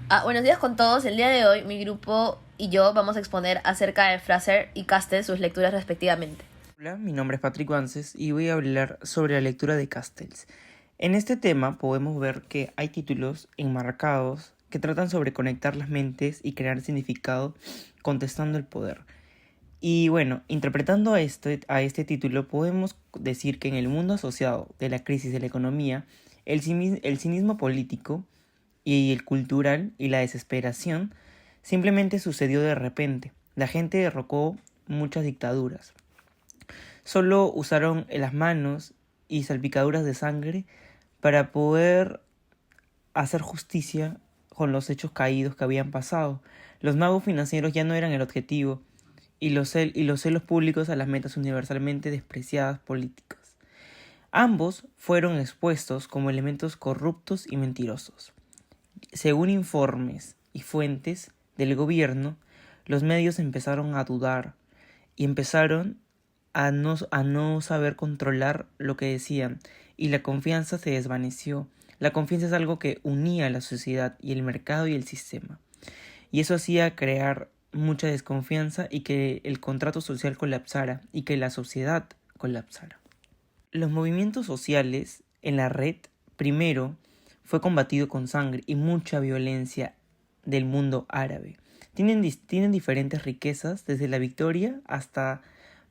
Buenos días con todos. El día de hoy mi grupo y yo vamos a exponer acerca de Fraser y Castells sus lecturas respectivamente. Hola, mi nombre es Patrick Vances y voy a hablar sobre la lectura de Castells. En este tema podemos ver que hay títulos enmarcados que tratan sobre conectar las mentes y crear significado contestando el poder. Y bueno, interpretando a este título podemos decir que en el mundo asociado de la crisis de la economía, el cinismo político y el cultural y la desesperación simplemente sucedió de repente. La gente derrocó muchas dictaduras. Solo usaron las manos y salpicaduras de sangre para poder hacer justicia con los hechos caídos que habían pasado. Los magos financieros ya no eran el objetivo y los celos públicos a las metas universalmente despreciadas políticas. Ambos fueron expuestos como elementos corruptos y mentirosos. Según informes y fuentes del gobierno, los medios empezaron a dudar y empezaron a no saber controlar lo que decían, y la confianza se desvaneció. La confianza es algo que unía a la sociedad y el mercado y el sistema, y eso hacía crear mucha desconfianza y que el contrato social colapsara y que la sociedad colapsara. Los movimientos sociales en la red primero fue combatido con sangre y mucha violencia del mundo árabe. Tienen diferentes riquezas, desde la victoria hasta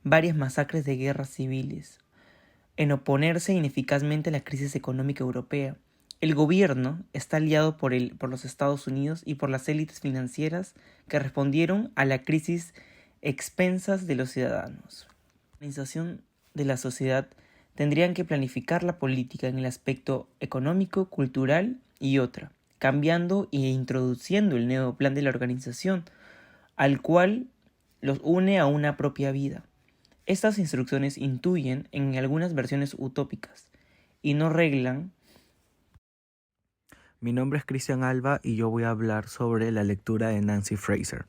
varias masacres de guerras civiles, en oponerse ineficazmente a la crisis económica europea. El gobierno está aliado por los Estados Unidos y por las élites financieras que respondieron a la crisis expensas de los ciudadanos. La organización de la sociedad tendrían que planificar la política en el aspecto económico, cultural y otra, cambiando e introduciendo el nuevo plan de la organización, al cual los une a una propia vida. Estas instrucciones intuyen en algunas versiones utópicas y no reglan. Mi nombre es Cristian Alba y yo voy a hablar sobre la lectura de Nancy Fraser.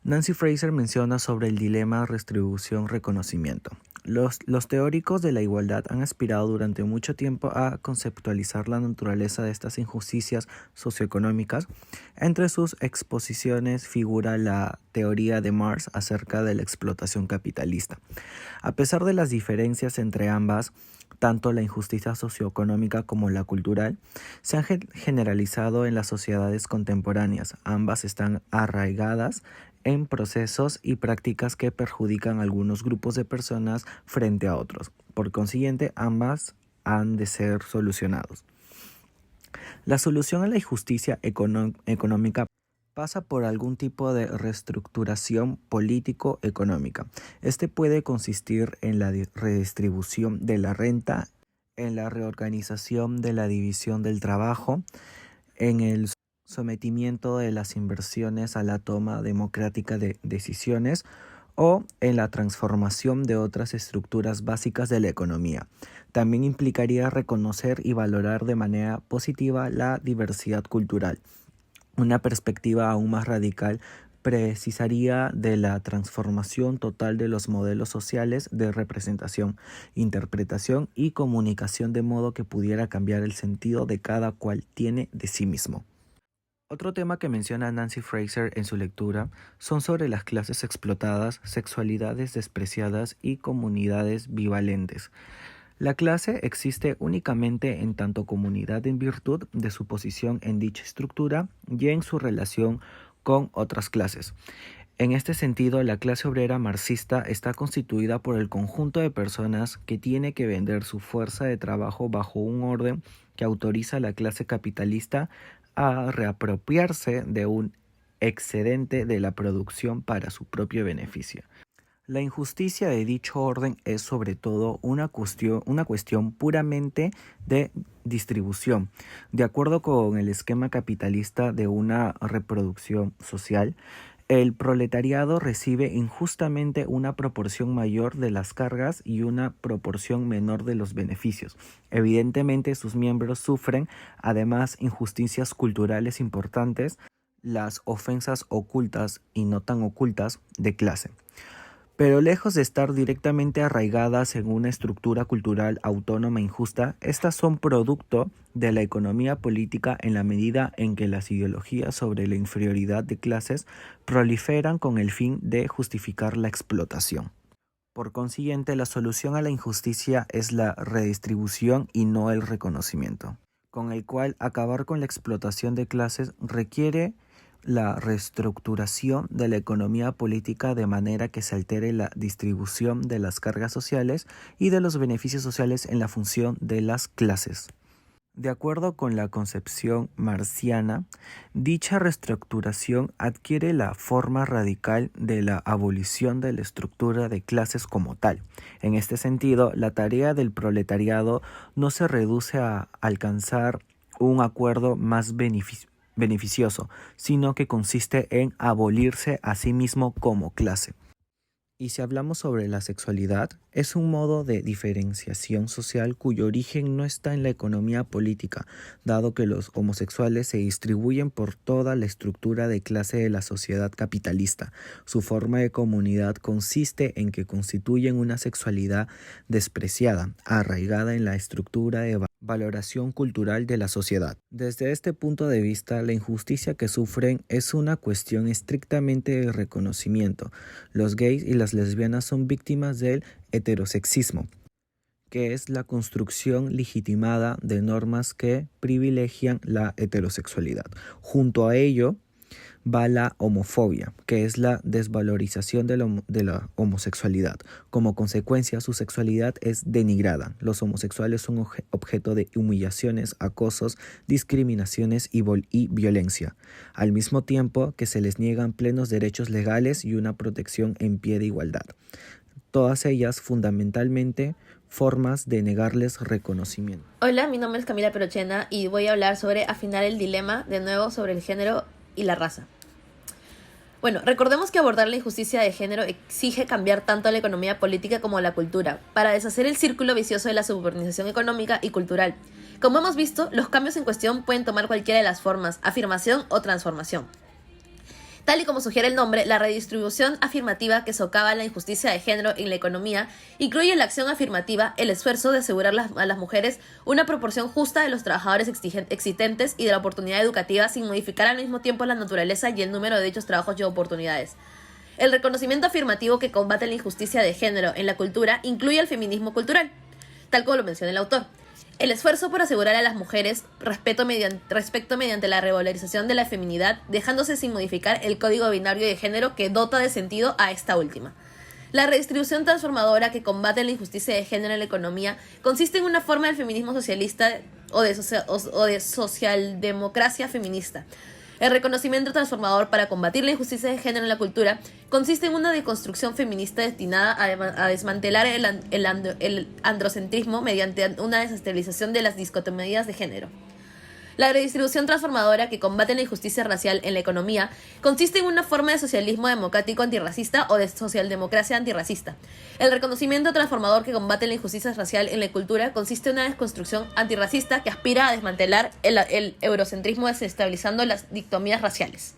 Nancy Fraser menciona sobre el dilema restribución-reconocimiento. Los teóricos de la igualdad han aspirado durante mucho tiempo a conceptualizar la naturaleza de estas injusticias socioeconómicas. Entre sus exposiciones figura la teoría de Marx acerca de la explotación capitalista. A pesar de las diferencias entre ambas, tanto la injusticia socioeconómica como la cultural se han generalizado en las sociedades contemporáneas. Ambas están arraigadas en procesos y prácticas que perjudican a algunos grupos de personas frente a otros. Por consiguiente, ambas han de ser solucionados. La solución a la injusticia económica pasa por algún tipo de reestructuración político-económica. Este puede consistir en la redistribución de la renta, en la reorganización de la división del trabajo, en el sometimiento de las inversiones a la toma democrática de decisiones o en la transformación de otras estructuras básicas de la economía. También implicaría reconocer y valorar de manera positiva la diversidad cultural. Una perspectiva aún más radical precisaría de la transformación total de los modelos sociales de representación, interpretación y comunicación de modo que pudiera cambiar el sentido de cada cual tiene de sí mismo. Otro tema que menciona Nancy Fraser en su lectura son sobre las clases explotadas, sexualidades despreciadas y comunidades bivalentes. La clase existe únicamente en tanto comunidad en virtud de su posición en dicha estructura y en su relación con otras clases. En este sentido, la clase obrera marxista está constituida por el conjunto de personas que tiene que vender su fuerza de trabajo bajo un orden que autoriza a la clase capitalista a reapropiarse de un excedente de la producción para su propio beneficio. La injusticia de dicho orden es sobre todo una cuestión puramente de distribución. De acuerdo con el esquema capitalista de una reproducción social, el proletariado recibe injustamente una proporción mayor de las cargas y una proporción menor de los beneficios. Evidentemente, sus miembros sufren además injusticias culturales importantes, las ofensas ocultas y no tan ocultas de clase. Pero lejos de estar directamente arraigadas en una estructura cultural autónoma e injusta, estas son producto de la economía política en la medida en que las ideologías sobre la inferioridad de clases proliferan con el fin de justificar la explotación. Por consiguiente, la solución a la injusticia es la redistribución y no el reconocimiento, con el cual acabar con la explotación de clases requiere la reestructuración de la economía política de manera que se altere la distribución de las cargas sociales y de los beneficios sociales en la función de las clases. De acuerdo con la concepción marxiana, dicha reestructuración adquiere la forma radical de la abolición de la estructura de clases como tal. En este sentido, la tarea del proletariado no se reduce a alcanzar un acuerdo más beneficioso, sino que consiste en abolirse a sí mismo como clase. Y si hablamos sobre la sexualidad, es un modo de diferenciación social cuyo origen no está en la economía política, dado que los homosexuales se distribuyen por toda la estructura de clase de la sociedad capitalista. Su forma de comunidad consiste en que constituyen una sexualidad despreciada, arraigada en la estructura de valoración cultural de la sociedad. Desde este punto de vista, la injusticia que sufren es una cuestión estrictamente de reconocimiento. Los gays y las lesbianas son víctimas del heterosexismo, que es la construcción legitimada de normas que privilegian la heterosexualidad. Junto a ello va la homofobia, que es la desvalorización de la homosexualidad. Como consecuencia, su sexualidad es denigrada. Los homosexuales son objeto de humillaciones, acosos, discriminaciones y violencia, al mismo tiempo que se les niegan plenos derechos legales y una protección en pie de igualdad. Todas ellas fundamentalmente formas de negarles reconocimiento. Hola, mi nombre es Camila Perochena y voy a hablar sobre afinar el dilema, de nuevo sobre el género y la raza. Bueno, recordemos que abordar la injusticia de género exige cambiar tanto la economía política como la cultura, para deshacer el círculo vicioso de la suborganización económica y cultural. Como hemos visto, los cambios en cuestión pueden tomar cualquiera de las formas, afirmación o transformación. Tal y como sugiere el nombre, la redistribución afirmativa que socava la injusticia de género en la economía incluye la acción afirmativa, el esfuerzo de asegurar a las mujeres una proporción justa de los trabajadores existentes y de la oportunidad educativa sin modificar al mismo tiempo la naturaleza y el número de dichos trabajos y oportunidades. El reconocimiento afirmativo que combate la injusticia de género en la cultura incluye el feminismo cultural, tal como lo menciona el autor. El esfuerzo por asegurar a las mujeres respeto mediante la revalorización de la feminidad, dejándose sin modificar el código binario de género que dota de sentido a esta última. La redistribución transformadora que combate la injusticia de género en la economía consiste en una forma del feminismo socialista o de socialdemocracia feminista. El reconocimiento transformador para combatir la injusticia de género en la cultura consiste en una deconstrucción feminista destinada a desmantelar el androcentrismo mediante una desestabilización de las dicotomías de género. La redistribución transformadora que combate la injusticia racial en la economía consiste en una forma de socialismo democrático antirracista o de socialdemocracia antirracista. El reconocimiento transformador que combate la injusticia racial en la cultura consiste en una desconstrucción antirracista que aspira a desmantelar el eurocentrismo desestabilizando las dicotomías raciales.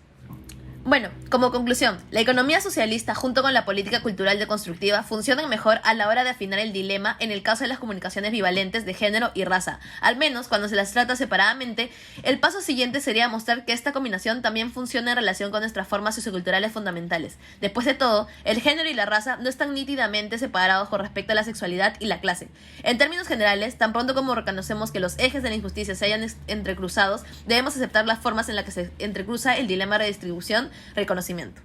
Bueno, como conclusión, la economía socialista junto con la política cultural deconstructiva funcionan mejor a la hora de afinar el dilema en el caso de las comunicaciones bivalentes de género y raza. Al menos cuando se las trata separadamente, el paso siguiente sería mostrar que esta combinación también funciona en relación con nuestras formas socioculturales fundamentales. Después de todo, el género y la raza no están nítidamente separados con respecto a la sexualidad y la clase. En términos generales, tan pronto como reconocemos que los ejes de la injusticia se hayan entrecruzados, debemos aceptar las formas en las que se entrecruza el dilema de redistribución reconocimiento.